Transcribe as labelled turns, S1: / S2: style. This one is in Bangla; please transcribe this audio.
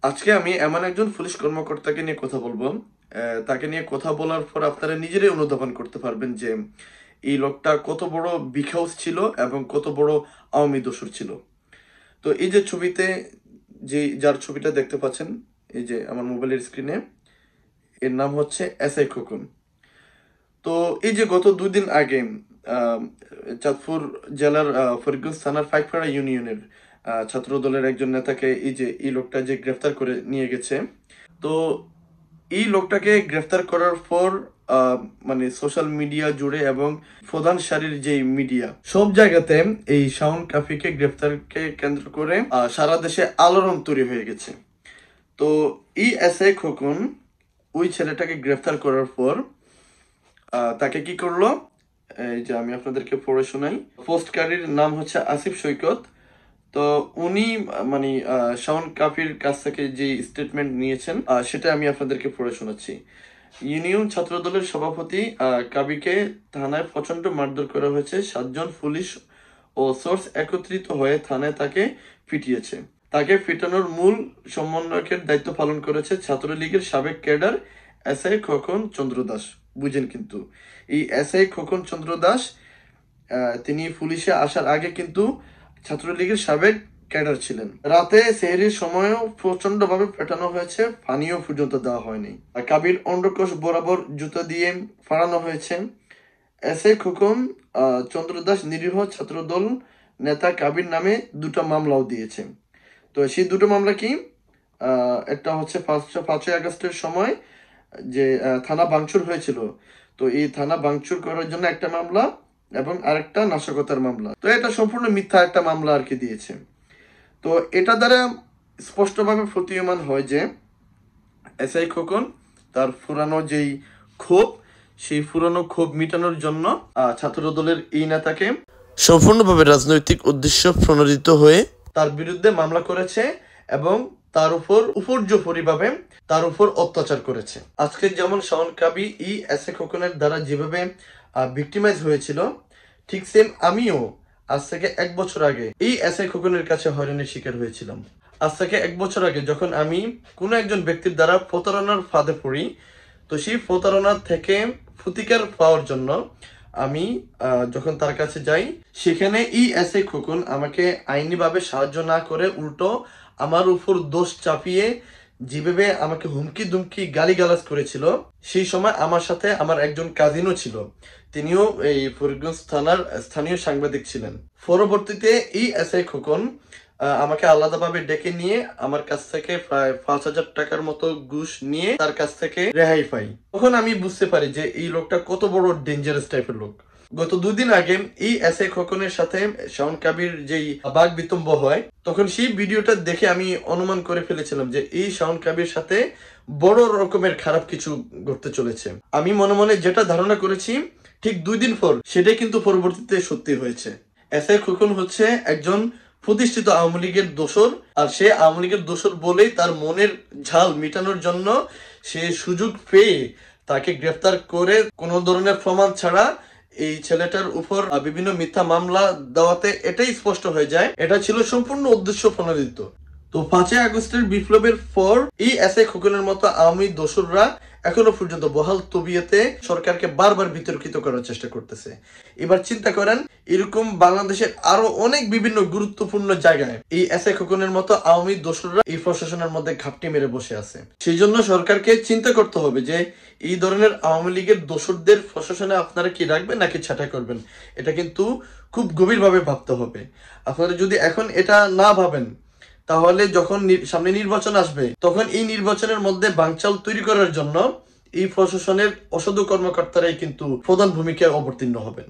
S1: আজকে আমি এমন একজন পুলিশ কর্মকর্তাকে নিয়ে কথা বলবো। তাকে নিয়ে কথা বলার পর আপনারা নিজেরাই অনুধাবন করতে পারবেন যে এই লোকটা কত বড় বিখাউস ছিল এবং কত বড় আওয়ামী দোসর ছিল। তো এই যে ছবিতে যার ছবিটা দেখতে পাচ্ছেন, এই যে আমার মোবাইলের স্ক্রিনে, এর নাম হচ্ছে এসআই খোকন। তো এই যে গত 2 দিন আগে আহ, চাঁদপুর জেলার ফরিদগঞ্জ থানার পাইকপাড়া ইউনিয়নের ছাত্র দলের একজন নেতাকে এই লোকটা যে গ্রেফতার করে নিয়ে গেছে। তো এই লোকটাকে গ্রেফতার করার পর মানে সোশ্যাল মিডিয়া জুড়ে এবং প্রধান সারির যে মিডিয়া সব জায়গাতে এই শাওন কাফিকে গ্রেফতারকে কেন্দ্র করে সারা দেশে আলোড়ন তৈরি হয়ে গেছে। তো এই এসআই খোকন ওই ছেলেটাকে গ্রেফতার করার পর তাকে কি করলো, এই যে আমি আপনাদেরকে পড়ে শোনাই। পোস্টকারীর নাম হচ্ছে আসিফ সৈকত। তো উনি মানে শাওন কাফির কাছ থেকে যে স্টেটমেন্ট নিয়েছেন সেটা আমি আপনাদেরকে পড়ে শোনাচ্ছি। ইউনিয়ন ছাত্র দলের সভাপতি কাবিকে থানায় প্রচন্ড মারধর করা হয়েছে। 7 জন পুলিশ ও সোর্স একত্রিত হয়ে থানায় তাকে পিটিয়েছে। তাকে পিটানোর মূল সমন্বয়কের দায়িত্ব পালন করেছে ছাত্রলীগের সাবেক ক্যাডার এসআই খোকন চন্দ্র দাস। বুঝেন কিন্তু এই এসআই খোকন চন্দ্র দাস তিনি পুলিশে আসার আগে কিন্তু ছাত্রলীগের সাবেক ক্যাডার ছিলেন। রাতে সেহরির সময়ও প্রচন্ড ভাবে পেটানো হয়েছে, পানীয় পর্যন্ত দেওয়া হয়নি। কাবির অন্ডকোষ বরাবর জুতা দিয়ে ফাড়ানো হয়েছে। এসআই খোকন চন্দ্র দাস নিরীহ ছাত্রদল নেতা কাবির নামে 2টা মামলাও দিয়েছে। তো সেই 2টো মামলা কি? একটা হচ্ছে 5ই আগস্টের সময় যে থানা ভাঙচুর হয়েছিল, তো এই থানা ভাঙচুর করার জন্য একটা মামলা এবং আরেকটা নাশকতার মামলা। তো এটা সম্পূর্ণ মিথ্যা একটা মামলা আর কি দিয়েছে। তো এটা দ্বারা স্পষ্টভাবে প্রতীয়মান হয় যে এসআই খোকন তার পুরানো যেই ক্ষোভ, সেই পুরানো ক্ষোভ মিটানোর জন্য ছাত্র দলের এই নেতাকে সম্পূর্ণভাবে রাজনৈতিক উদ্দেশ্য প্রণোদিত হয়ে তার বিরুদ্ধে মামলা করেছে এবং তার উপর উপর্যুপরিভাবে তার উপর অত্যাচার করেছে। আজকে যেমন শাওন কাবি ই এসআই খোকনের দ্বারা যেভাবে ভিক্টিমাইজ হয়েছিল, ঠিক সেম আমিও আজ থেকে 1 বছর আগে এই এসআই খোকনের কাছে হয়রানির শিকার হয়েছিলাম। আজ থেকে 1 বছর আগে যখন আমি কোনো একজন ব্যক্তির দ্বারা প্রতারণার ফাঁদে পড়ি, তো সেই প্রতারণা থেকে প্রতিকার পাওয়ার জন্য আমি যখন তার কাছে যাই, সেখানে এই এসআই খোকন আমাকে আইনিভাবে সাহায্য না করে উল্টো আমার উপর দোষ চাপিয়ে যেভাবে আমাকে হুমকি দুমকি গালিগালাজ করেছিল, সেই সময় আমার সাথে আমার একজন কাজিনও ছিল, তিনিও এই ফরিদগঞ্জ থানার স্থানীয় সাংবাদিক ছিলেন। পরবর্তীতে এই এসআই খোকন আমাকে আলাদাভাবে ডেকে নিয়ে আমার কাছ থেকে প্রায় 5,000 টাকার মতো ঘুষ নিয়ে তার কাছ থেকে রেহাই পাই। তখন আমি বুঝতে পারি যে এই লোকটা কত বড় ডেঞ্জারাস টাইপের লোক। গত 2 দিন আগে এই এসআই খোকনের সাথে শাওন কাবির যেই বাগ বিতম্ব হয়, তখন সেই ভিডিওটা দেখে আমি অনুমান করে ফেলেছিলাম যে এই শাওন কাবির সাথে বড় রকমের খারাপ কিছু ঘটতে চলেছে। আমি মনে মনে যেটা ধারণা করেছি, ঠিক 2 দিন পর সেটাই কিন্তু পরবর্তীতে সত্যি হয়েছে। এসআই খোকন হচ্ছে একজন প্রতিষ্ঠিত আওয়ামী লীগের দোসর, আর সে আওয়ামী লীগের দোসর বলেই তার মনের ঝাল মিটানোর জন্য সে সুযোগ পেয়ে তাকে গ্রেফতার করে কোনো ধরনের প্রমাণ ছাড়া এই ছেলেটার উপর বিভিন্ন মিথ্যা মামলা দেওয়াতে এটাই স্পষ্ট হয়ে যায় এটা ছিল সম্পূর্ণ উদ্দেশ্য প্রণোদিত। তো 5ই আগস্টের বিপ্লবের পর এই এসআই খোকনের মতো আওয়ামী দোসররা এখনো পর্যন্ত বহাল তবিয়তে সরকারকে বারবার বিতর্কিত করার চেষ্টা করতেছে। এবার চিন্তা করেন, এরকম বাংলাদেশের আরো অনেক বিভিন্ন গুরুত্বপূর্ণ জায়গায় এই এসআই খোকনের মতো আওয়ামী দোসররা এই প্রশাসনের মধ্যে ঘাপটি মেরে বসে আছে। সেই জন্য সরকারকে চিন্তা করতে হবে যে এই ধরনের আওয়ামী লীগের দোসরদের প্রশাসনে আপনারা কি রাখবেন নাকি ছাঁটাই করবেন। এটা কিন্তু খুব গভীরভাবে ভাবতে হবে। আপনারা যদি এখন এটা না ভাবেন, তাহলে যখন সামনে নির্বাচন আসবে, তখন এই নির্বাচনের মধ্যে বানচাল তৈরি করার জন্য এই প্রশাসনের অসাধু কর্মকর্তারাই কিন্তু প্রধান ভূমিকায় অবতীর্ণ হবেন।